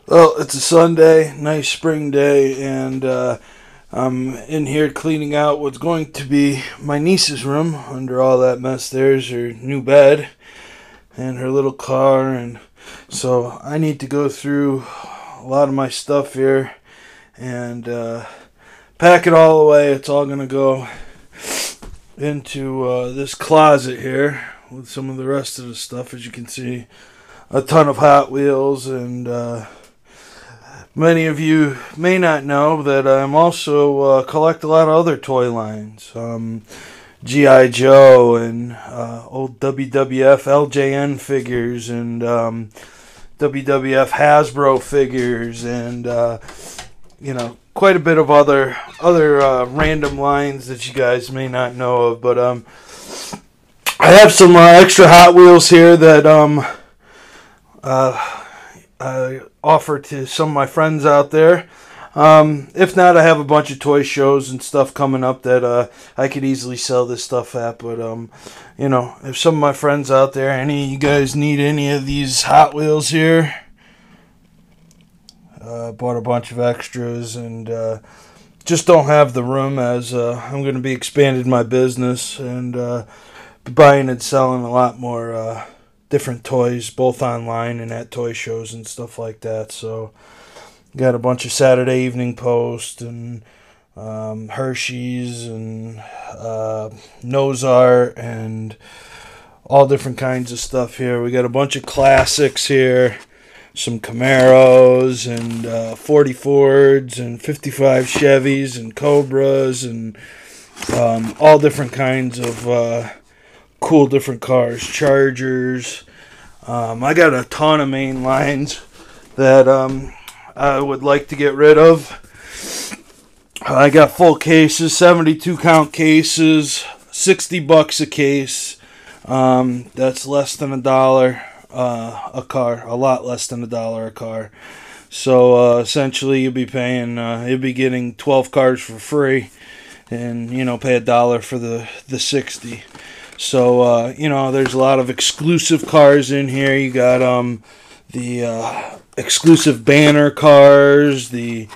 Well, it's a Sunday, nice spring day, and I'm in here cleaning out what's going to be my niece's room. Under all that mess, there's her new bed and her little car, and so I need to go through a lot of my stuff here and pack it all away. It's all going to go into this closet here with some of the rest of the stuff. As you can see, a ton of Hot Wheels, and many of you may not know that I'm also collect a lot of other toy lines. G.I. Joe and old WWF LJN figures and WWF Hasbro figures and quite a bit of other random lines that you guys may not know of. But I have some extra Hot Wheels here that I offer to some of my friends out there. If not, I have a bunch of toy shows and stuff coming up that I could easily sell this stuff at. But if some of my friends out there, any of you guys need any of these Hot Wheels here, bought a bunch of extras and just don't have the room, as I'm going to be expanding my business and be buying and selling a lot more different toys, both online and at toy shows and stuff like that. So got a bunch of Saturday Evening Post and Hershey's and Nose Art and all different kinds of stuff here. We got a bunch of classics here, some Camaros and 40 Fords and 55 Chevys and Cobras and all different kinds of cool different cars, Chargers. I got a ton of main lines that I would like to get rid of. I got full cases, 72 count cases, $60 a case. That's less than $1 a car, a lot less than $1 a car. So essentially you'll be getting 12 cars for free and pay $1 for the 60. So there's a lot of exclusive cars in here. You got the exclusive banner cars, the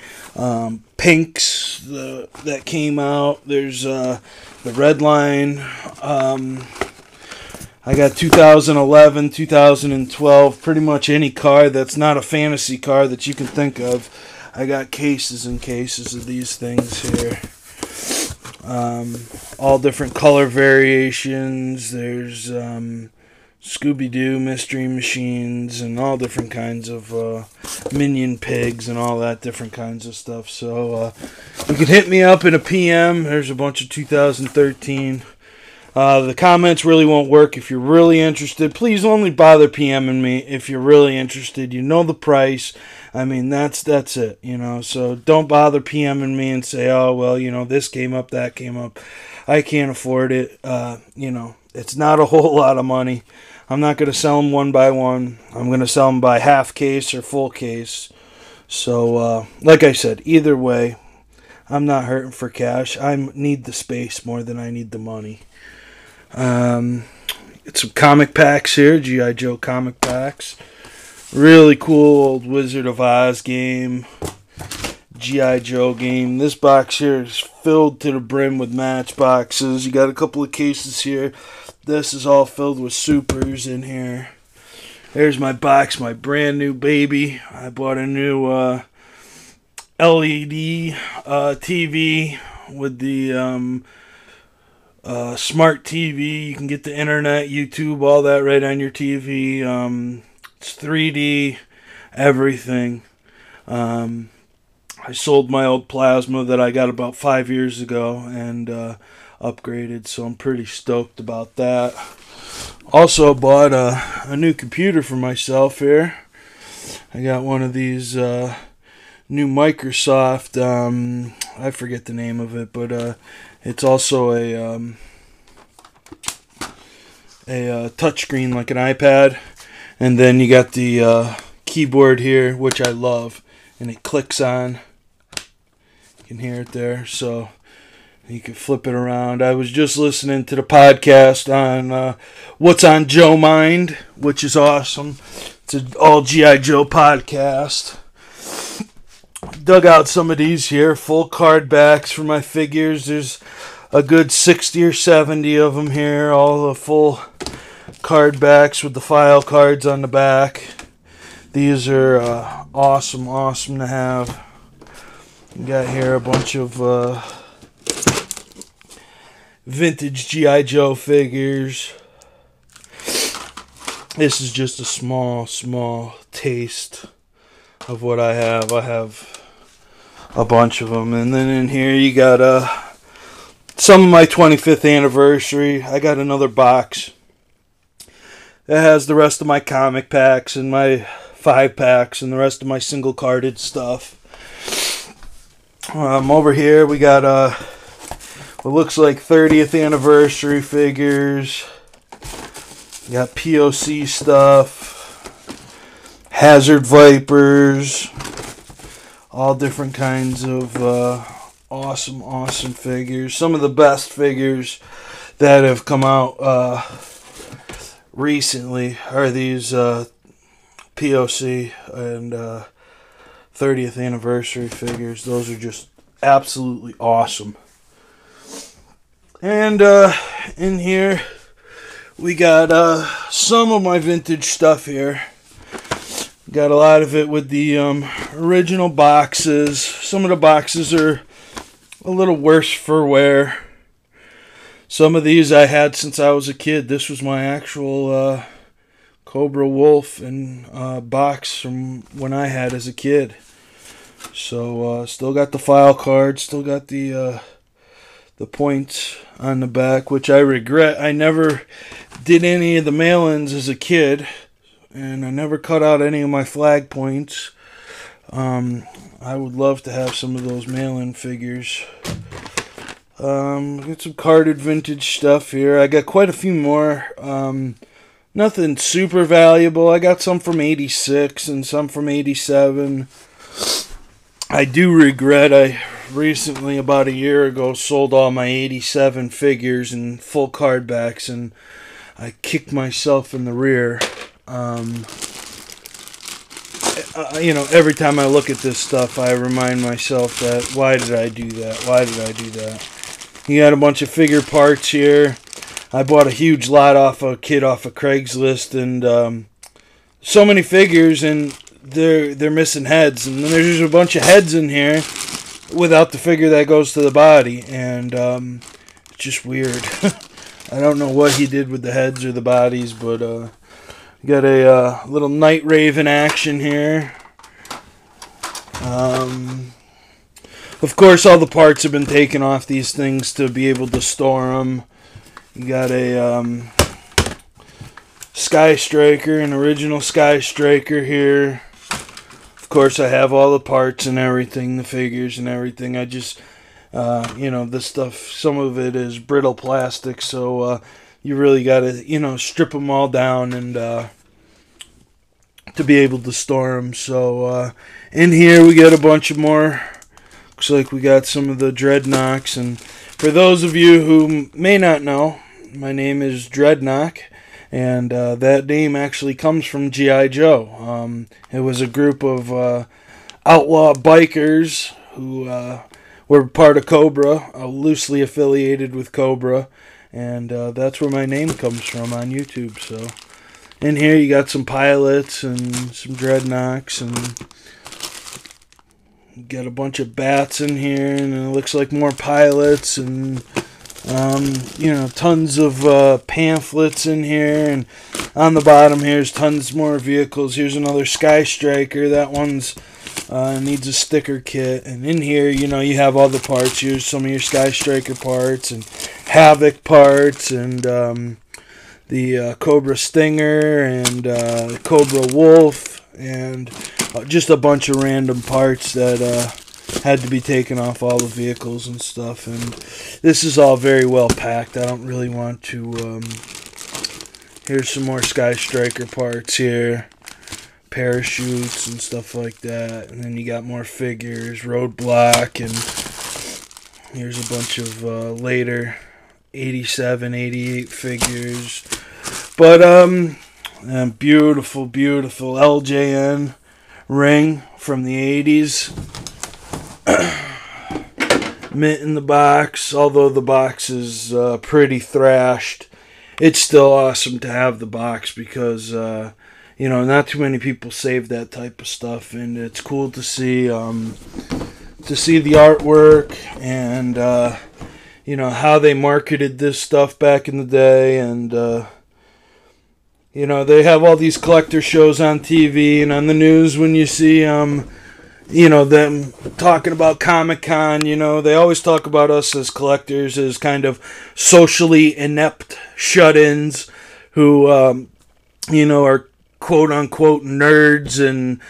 pinks that came out. There's the red line. I got 2011, 2012, pretty much any car that's not a fantasy car that you can think of. I got cases and cases of these things here. All different color variations. There's Scooby-Doo, Mystery Machines, and all different kinds of Minion Pigs and all that different kinds of stuff. So you can hit me up in a PM. There's a bunch of 2013. The comments really won't work. If you're really interested, please only bother PMing me if you're really interested. You know the price. I mean, that's it, So don't bother PMing me and say, oh, well, this came up, that came up. I can't afford it. It's not a whole lot of money. I'm not going to sell them one by one. I'm going to sell them by half case or full case. So, like I said, either way, I'm not hurting for cash. I need the space more than I need the money. It's some comic packs here, G.I. Joe comic packs. Really cool old Wizard of Oz game, G.I. Joe game. This box here is filled to the brim with matchboxes. You got a couple of cases here. This is all filled with supers in here. There's my box, my brand new baby. I bought a new LED TV with the smart TV. You can get the internet, YouTube, all that right on your TV. It's 3D, everything. I sold my old plasma that I got about 5 years ago and upgraded, so I'm pretty stoked about that. Also bought a new computer for myself here. I got one of these new Microsoft, I forget the name of it, but it's also a touchscreen like an iPad. And then you got the keyboard here, which I love, and it clicks on. You can hear it there, so you can flip it around. I was just listening to the podcast on What's on Joe Mind, which is awesome. It's an all G.I. Joe podcast. dug out some of these here, full card backs for my figures. There's a good 60 or 70 of them here, all the full card backs with the file cards on the back. These are awesome to have. We got here a bunch of vintage G.I. Joe figures. This is just a small taste of what I have. I have a bunch of them. And then in here you got some of my 25th anniversary. I got another box that has the rest of my comic packs and my 5-packs and the rest of my single carded stuff. Over here we got what looks like 30th anniversary figures. We got POC stuff, Hazard Vipers, all different kinds of awesome figures. Some of the best figures that have come out recently are these POC and 30th anniversary figures. Those are just absolutely awesome. And in here we got some of my vintage stuff here. Got a lot of it with the original boxes. Some of the boxes are a little worse for wear. Some of these I had since I was a kid. This was my actual Cobra Wolf and box from when I had as a kid. So still got the file card, still got the points on the back, which I regret. I never did any of the mail-ins as a kid, and I never cut out any of my flag points. I would love to have some of those mail-in figures. Got some carded vintage stuff here. I got quite a few more. Nothing super valuable. I got some from 86 and some from 87. I do regret I recently, about a year ago, sold all my 87 figures and full card backs, and I kicked myself in the rear. You know, every time I look at this stuff, I remind myself that, why did I do that? Why did I do that? You got a bunch of figure parts here. I bought a huge lot off a kid off of Craigslist, and so many figures, and they're missing heads, and then there's just a bunch of heads in here without the figure that goes to the body, and it's just weird. I don't know what he did with the heads or the bodies, but got a little Night Raven action here. Of course, all the parts have been taken off these things to be able to store them. You got a Sky Striker, an original Sky Striker here. Of course, I have all the parts and everything, the figures and everything. I just, you know, this stuff, some of it is brittle plastic, so you really got to, you know, strip them all down and to be able to store them. So in here we got a bunch of more. Looks like we got some of the Dreadnoks. And for those of you who may not know, my name is Dreadnok. And that name actually comes from G.I. Joe. It was a group of outlaw bikers who were part of Cobra, loosely affiliated with Cobra. And that's where my name comes from on YouTube. So in here you got some pilots and some Dreadnoks, and you got a bunch of bats in here, and it looks like more pilots, and you know, tons of pamphlets in here, and on the bottom here's tons more vehicles. Here's another Sky Striker. That one's needs a sticker kit. And in here, you know, you have all the parts. Here's some of your Sky Striker parts and Havoc parts, and the Cobra Stinger and Cobra Wolf, and just a bunch of random parts that had to be taken off all the vehicles and stuff. And this is all very well packed. I don't really want to here's some more Sky Striker parts here, parachutes and stuff like that. And then you got more figures, Roadblock, and here's a bunch of later 87, 88 figures. But beautiful LJN ring from the 80s. mint in the box. Although the box is pretty thrashed, it's still awesome to have the box because not too many people save that type of stuff, and it's cool to see the artwork and how they marketed this stuff back in the day. And they have all these collector shows on TV and on the news. When you see them talking about Comic-Con, they always talk about us as collectors as kind of socially inept shut-ins who are quote-unquote nerds and,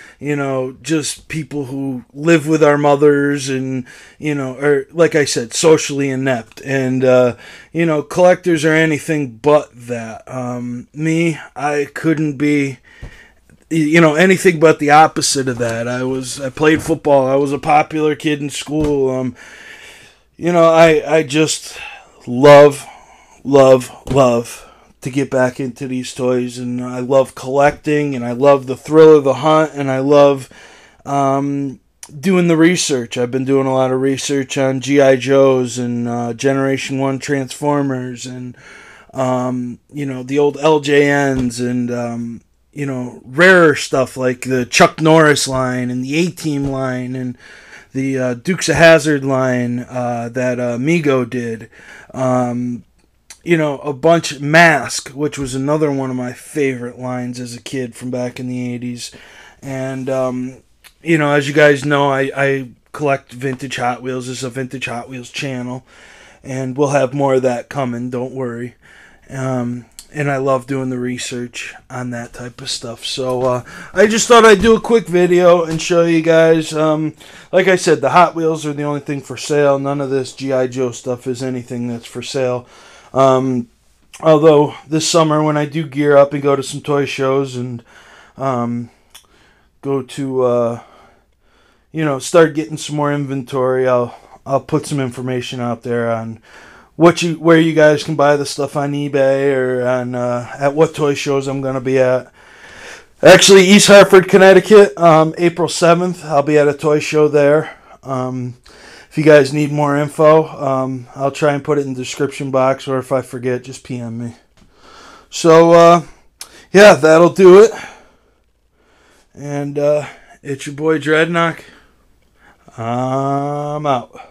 just people who live with our mothers and, are, like I said, socially inept. And, collectors are anything but that. Me, I couldn't be, anything but the opposite of that. I played football. I was a popular kid in school. I just love to get back into these toys, and I love collecting, and I love the thrill of the hunt, and I love doing the research. I've been doing a lot of research on G.I. Joes and Generation 1 Transformers and the old LJNs and rarer stuff like the Chuck Norris line and the A-Team line and the Dukes of Hazzard line that Mego did. A bunch Mask, which was another one of my favorite lines as a kid from back in the 80s. And, as you guys know, I collect vintage Hot Wheels. This is a vintage Hot Wheels channel, and we'll have more of that coming, don't worry. And I love doing the research on that type of stuff. So I just thought I'd do a quick video and show you guys. Like I said, the Hot Wheels are the only thing for sale. None of this G.I. Joe stuff is anything that's for sale. Although this summer when I do gear up and go to some toy shows and go to start getting some more inventory, I'll put some information out there on where you guys can buy the stuff on eBay or on at what toy shows I'm going to be at. Actually, East Hartford, Connecticut, April 7th, I'll be at a toy show there. If you guys need more info, I'll try and put it in the description box, or if I forget, just PM me. So, yeah, that'll do it. And it's your boy Dreadnok. I'm out.